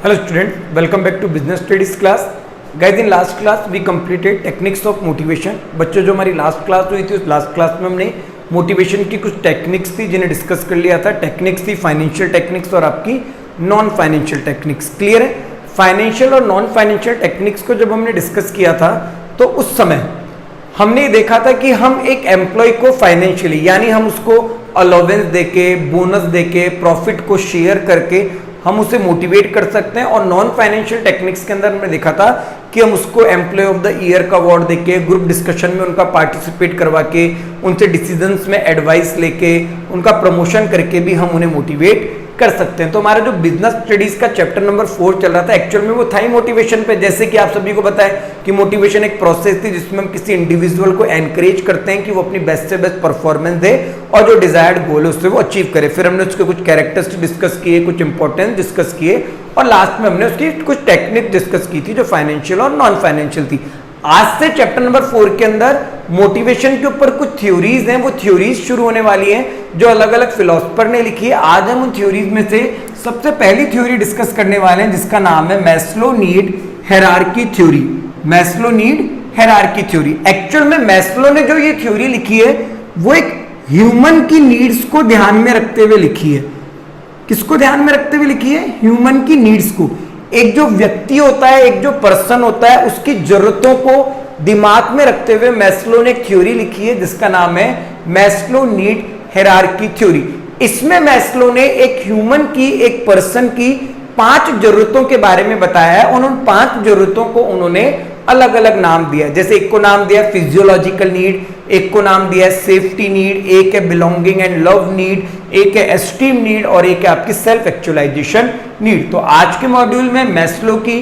Hello student, welcome back to business studies class. Guys, in last class we completed techniques of motivation. बच्चों जो हमारी last class हुई थी उस last class में हमने मोटिवेशन की कुछ टेक्निक्स थी जिन्हें डिस्कस कर लिया था. टेक्निक्स थी फाइनेंशियल टेक्निक्स और आपकी नॉन फाइनेंशियल टेक्निक्स. क्लियर है? फाइनेंशियल और नॉन फाइनेंशियल टेक्निक्स को जब हमने डिस्कस किया था तो उस समय हमने देखा था कि हम एक एम्प्लॉय को फाइनेंशियली यानी हम उसको अलाउंस देके, बोनस देके, प्रॉफिट को शेयर करके हम उसे मोटिवेट कर सकते हैं. और नॉन फाइनेंशियल टेक्निक्स के अंदर हमने देखा था कि हम उसको एम्प्लॉय ऑफ द ईयर का अवार्ड देके, ग्रुप डिस्कशन में उनका पार्टिसिपेट करवा के, उनसे डिसीजंस में एडवाइस लेके, उनका प्रमोशन करके भी हम उन्हें मोटिवेट कर सकते हैं. तो हमारा जो बिजनेस स्टडीज का चैप्टर नंबर 4 चल रहा था एक्चुअल में वो था ही मोटिवेशन पे. जैसे कि आप सभी को पता है कि मोटिवेशन एक प्रोसेस थी जिसमें हम किसी इंडिविजुअल को एनकरेज करते हैं कि वो अपनी बेस्ट से बेस्ट परफॉर्मेंस दे और जो डिजायर्ड गोल है उससे वो अचीव करे. फिर हमने उसके कुछ कैरेक्टर्स डिस्कस किए, कुछ इंपॉर्टेंस डिस्कस किए और लास्ट में हमने उसकी कुछ टेक्निक डिस्कस की थी जो फाइनेंशियल और नॉन फाइनेंशियल थी. आज से चैप्टर नंबर 4 के अंदर मोटिवेशन के ऊपर कुछ थ्योरीज हैं, वो थ्योरीज शुरू होने वाली हैं जो अलग अलग फिलोसफर ने लिखी है. आज हम उन थ्योरीज में से सबसे पहली थ्योरी डिस्कस करने वाले हैं जिसका नाम है Maslow need hierarchy theory. Maslow need hierarchy theory. Actual में मैस्लो ने जो ये थ्योरी लिखी है वो एक ह्यूमन की नीड्स को ध्यान में रखते हुए लिखी है. किसको ध्यान में रखते हुए लिखी है? ह्यूमन की नीड्स को. एक जो व्यक्ति होता है, एक जो पर्सन होता है, उसकी जरूरतों को दिमाग में रखते हुए मैस्लो ने एक थ्योरी लिखी है जिसका नाम है मैस्लो नीड हायरार्की थ्योरी. इसमें मैस्लो ने एक ह्यूमन की, एक पर्सन की 5 जरूरतों के बारे में बताया है और उन 5 जरूरतों को उन्होंने अलग अलग नाम दिया. जैसे एक को नाम दिया फिजियोलॉजिकल नीड, एक को नाम दिया सेफ्टी नीड, एक है बिलोंगिंग एंड लव नीड, एक है एस्टीम नीड और एक है आपकी सेल्फ एक्चुअलाइजेशन नीड. तो आज के मॉड्यूल में मैस्लो की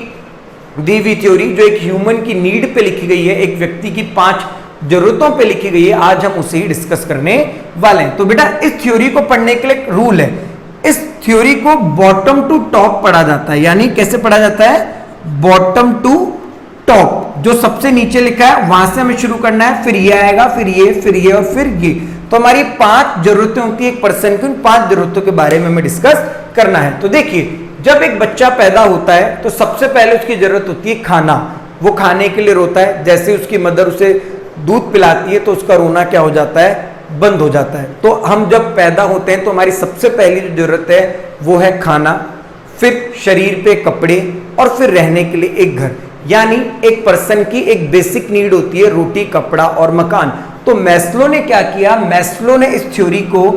दी हुई थ्योरी जो एक ह्यूमन की नीड पे लिखी गई है, एक व्यक्ति की 5 जरूरतों पे लिखी गई है, आज हम उसे ही डिस्कस करने वाले हैं. तो बेटा इस थ्योरी को पढ़ने के लिए एक रूल है. इस थ्योरी को बॉटम टू टॉप पढ़ा जाता है. यानी कैसे पढ़ा जाता है? Bottom to top. जो सबसे नीचे लिखा है वहां से हमें शुरू करना है, फिर ये आएगा, फिर ये और फिर ये. तो हमारी 5 जरूरतें होती है एक पर्सन की. उन 5 जरूरतों के बारे में हमें डिस्कस करना है. तो देखिए, जब एक बच्चा पैदा होता है तो सबसे पहले उसकी जरूरत होती है खाना. वो खाने के लिए रोता है. जैसे उसकी मदर उसे दूध पिलाती है तो उसका रोना क्या हो जाता है? बंद हो जाता है. तो हम जब पैदा होते हैं तो हमारी सबसे पहली जो जरूरत है वो है खाना, फिर शरीर पे कपड़े और फिर रहने के लिए एक घर. यानी एक पर्सन की एक बेसिक नीड होती है रोटी, कपड़ा और मकान. तो मैस्लो ने क्या किया? मैस्लो ने इस थ्योरी को,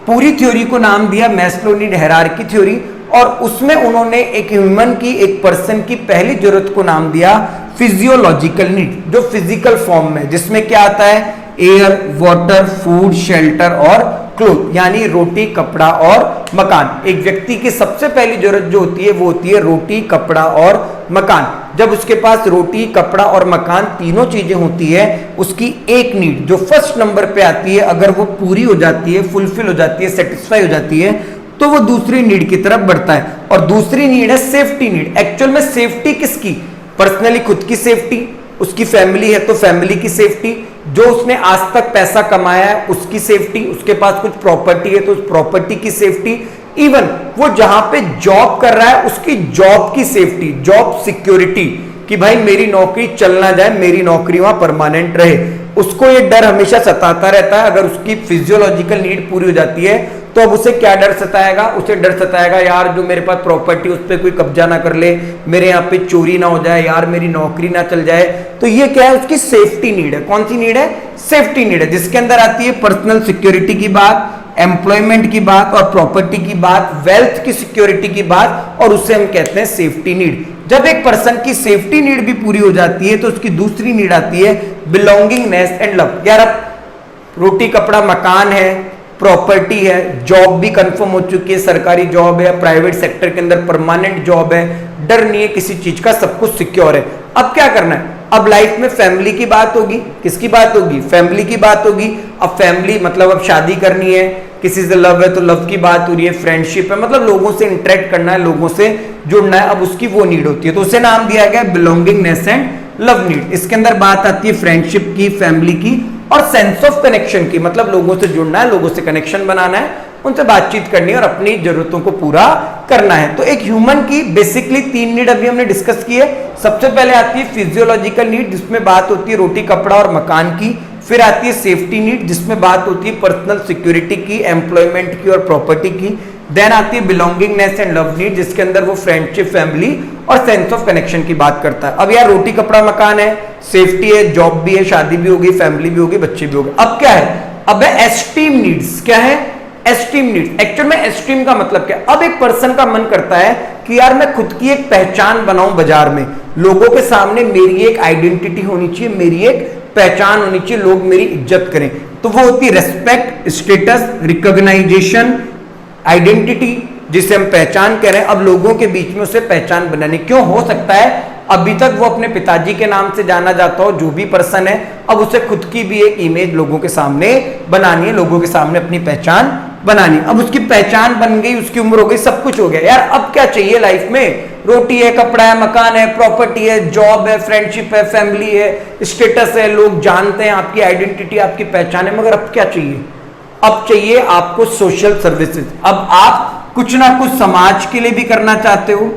पूरी थ्योरी को नाम दिया मैस्लो नीड हायरार्की थ्योरी और उसमें उन्होंने एक ह्यूमन की, एक पर्सन की पहली जरूरत को नाम दिया फिजियोलॉजिकल नीड, जो फिजिकल फॉर्म में, जिसमें क्या आता है? एयर, वाटर, फूड, शेल्टर और क्लोथ. यानी रोटी, कपड़ा और मकान. एक व्यक्ति की सबसे पहली जरूरत जो होती है वो होती है रोटी, कपड़ा और मकान. जब उसके पास रोटी, कपड़ा और मकान तीनों चीजें होती है, उसकी एक नीड जो फर्स्ट नंबर पे आती है, अगर वो पूरी हो जाती है, फुलफिल हो जाती है, सेटिस्फाई हो जाती है, तो वो दूसरी नीड की तरफ बढ़ता है. और दूसरी नीड है सेफ्टी नीड. एक्चुअल में सेफ्टी किसकी? पर्सनली खुद की सेफ्टी, उसकी फैमिली है तो फैमिली की सेफ्टी, जो उसने आज तक पैसा कमाया है उसकी सेफ्टी, उसके पास कुछ प्रॉपर्टी है तो उस प्रॉपर्टी की सेफ्टी, इवन वो जहां पे जॉब कर रहा है उसकी जॉब की सेफ्टी, जॉब सिक्योरिटी, कि भाई मेरी नौकरी चल ना जाए, मेरी नौकरी वहां परमानेंट रहे. उसको ये डर हमेशा सताता रहता है. अगर उसकी फिजियोलॉजिकल नीड पूरी हो जाती है तो अब उसे क्या डर सताएगा? उसे डर सताएगा यार जो मेरे पास प्रॉपर्टी उस पर कोई कब्जा ना कर ले, मेरे यहाँ पे चोरी ना हो जाए, यार मेरी नौकरी ना चल जाए. तो ये क्या है? उसकी सेफ्टी नीड है. कौन सी नीड है? सेफ्टी नीड है, जिसके अंदर आती है पर्सनल सिक्योरिटी की बात, एम्प्लॉयमेंट की बात और प्रॉपर्टी की बात, वेल्थ की सिक्योरिटी की बात, और उसे हम कहते हैं सेफ्टी नीड. जब एक पर्सन की सेफ्टी नीड भी पूरी हो जाती है तो उसकी दूसरी नीड आती है बिलोंगिंगनेस एंड लव. यार अब रोटी, कपड़ा, मकान है, प्रॉपर्टी है, जॉब भी कंफर्म हो चुकी है, सरकारी जॉब है, प्राइवेट सेक्टर के अंदर परमानेंट जॉब है, डर नहीं है किसी चीज का, सब कुछ सिक्योर है. अब क्या करना है? अब लाइफ में फैमिली की बात होगी. किसकी बात होगी? फैमिली की बात होगी. अब फैमिली मतलब अब शादी करनी है, किसी से लव है तो लव की बात हो रही है, फ्रेंडशिप है, मतलब लोगों से इंटरेक्ट करना है, लोगों से जुड़ना है. अब उसकी वो नीड होती है तो उसे नाम दिया गया बिलोंगिंगनेस एंड लव नीड. इसके अंदर बात आती है फ्रेंडशिप की, फैमिली की और सेंस ऑफ कनेक्शन की, मतलब लोगों से जुड़ना है, लोगों से कनेक्शन बनाना है, उनसे बातचीत करनी है और अपनी जरूरतों को पूरा करना है। तो एक ह्यूमन की बेसिकली 3 नीड अभी हमने डिस्कस की है। सबसे पहले आती है फिजियोलॉजिकल नीड, जिसमें बात होती है रोटी कपड़ा और मकान की। फिर आती है सेफ्टी नीड, जिसमें बात होती है पर्सनल सिक्योरिटी की, एम्प्लॉयमेंट की और प्रॉपर्टी की। देन आती है बिलोंगिंगनेस एंड लव नीड, जिसके अंदर वो फ्रेंडशिप, फैमिली और सेंस ऑफ कनेक्शन की बात करता है। अब यार रोटी कपड़ा मकान है, सेफ्टी है, जॉब भी है, शादी भी होगी, फैमिली भी होगी, बच्चे भी होंगे। अब क्या है, अब है एस्टीम नीड्स। क्या है? Esteem needs. एक्चुअल में एस्टीम का मतलब क्या है? अब एक पर्सन का मन करता है कि यार मैं खुद की एक पहचान बनाऊं बाजार में, लोगों के सामने मेरी एक आइडेंटिटी होनी चाहिए, मेरी एक पहचान होनी चाहिए, लोग मेरी इज्जत करें। तो वो होती है रेस्पेक्ट, स्टेटस, रिकॉग्नाइजेशन, आइडेंटिटी, जिसे हम पहचान कह रहे हैं। अब लोगों के बीच में उसे पहचान बनानी। क्यों? हो सकता है अभी तक वो अपने पिताजी के नाम से जाना जाता हो, जो भी पर्सन है, अब उसे खुद की भी एक इमेज लोगों के सामने बनानी है, लोगों के सामने अपनी पहचान बनानी। अब उसकी पहचान बन गई, उसकी उम्र हो गई, सब कुछ हो गया। यार अब क्या चाहिए लाइफ में? रोटी है, कपड़ा है, मकान है, प्रॉपर्टी है, जॉब है, फ्रेंडशिप है, फैमिली है, स्टेटस है, लोग जानते हैं आपकी आइडेंटिटी, आपकी पहचान है। मगर अब क्या चाहिए? अब चाहिए आपको सोशल सर्विसेज। अब आप कुछ ना कुछ समाज के लिए भी करना चाहते हो,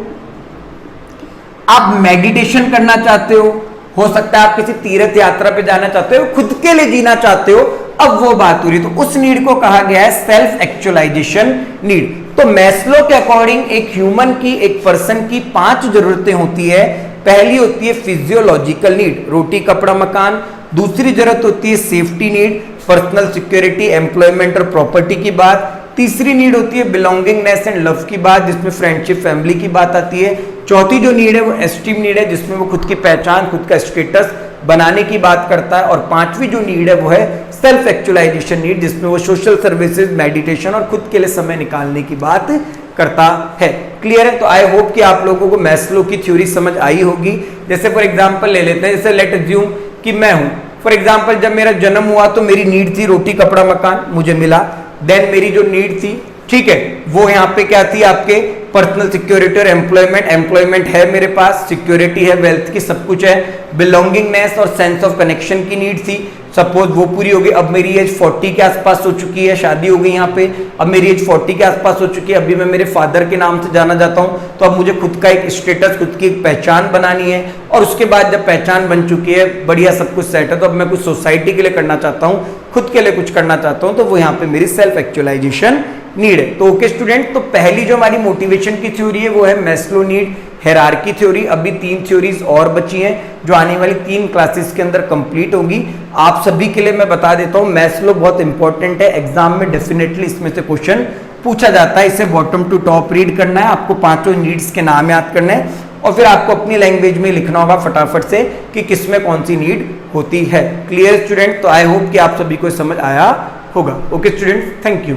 आप मेडिटेशन करना चाहते हो सकता है आप किसी तीर्थ यात्रा पे जाना चाहते हो, खुद के लिए जीना चाहते हो। अब वो बात हो रही, तो उस नीड को कहा गया है सेल्फ एक्चुअलाइजेशन नीड। तो मैस्लो के अकॉर्डिंग एक ह्यूमन की, एक पर्सन की 5 जरूरतें होती है। पहली होती है फिजियोलॉजिकल नीड, रोटी कपड़ा मकान। दूसरी जरूरत होती है safety need, personal security, employment और प्रॉपर्टी की बात। तीसरी नीड होती है बिलोंगिंगनेस एंड लव की बात, जिसमें फ्रेंडशिप, फैमिली की बात आती है। चौथी जो नीड है वो एस्टीम नीड है, जिसमें वो खुद की पहचान, खुद का स्टेटस बनाने की बात करता है। और पांचवी जो नीड है वो है सेल्फ एक्चुअलाइजेशन नीड, जिसमें वो सोशल सर्विसेज, मेडिटेशन और खुद के लिए समय निकालने की बात करता है। क्लियर है? तो आई होप कि आप लोगों को मैस्लो की थ्योरी समझ आई होगी। जैसे फॉर एग्जांपल ले लेते हैं, जैसे लेट अज्यूम कि मैं हूं। फॉर एग्जांपल जब मेरा जन्म हुआ तो मेरी नीड थी रोटी कपड़ा मकान, मुझे मिला। देन मेरी जो नीड थी, ठीक है, वो यहाँ पे क्या थी, आपके पर्सनल सिक्योरिटी और एम्प्लॉयमेंट है मेरे पास, सिक्योरिटी है, वेल्थ की, सब कुछ है। बिलोंगिंगनेस और सेंस ऑफ कनेक्शन की नीड थी, सपोज वो पूरी होगी। अब मेरी एज 40 के आसपास हो चुकी है, शादी हो गई यहाँ पे, अब मेरी एज 40 के आसपास हो चुकी है, अभी मैं मेरे फादर के नाम से जाना जाता हूँ। तो अब मुझे खुद का एक स्टेटस, खुद की एक पहचान बनानी है। और उसके बाद जब पहचान बन चुकी है, बढ़िया सब कुछ सेट है, तो अब मैं कुछ सोसाइटी के लिए करना चाहता हूँ, खुद के लिए कुछ करना चाहता हूँ, तो वो यहाँ पे मेरी सेल्फ एक्चुअलाइजेशन नीड है। तो ओके स्टूडेंट, तो पहली जो हमारी मोटिवेशन की थ्योरी है वो है मैस्लो नीड हायरार्की थ्योरी। अभी 3 थ्योरीज और बची हैं जो आने वाली 3 क्लासेस के अंदर कंप्लीट होगी। आप सभी के लिए मैं बता देता हूँ, मैस्लो बहुत इंपॉर्टेंट है, एग्जाम में डेफिनेटली इसमें से क्वेश्चन पूछा जाता है। इसे बॉटम टू टॉप रीड करना है, आपको 5 नीड्स के नाम याद करने हैं और फिर आपको अपनी लैंग्वेज में लिखना होगा फटाफट से कि किसमें कौन सी नीड होती है। Clear student? तो आई होप कि आप सभी को समझ आया होगा। Okay student, thank you.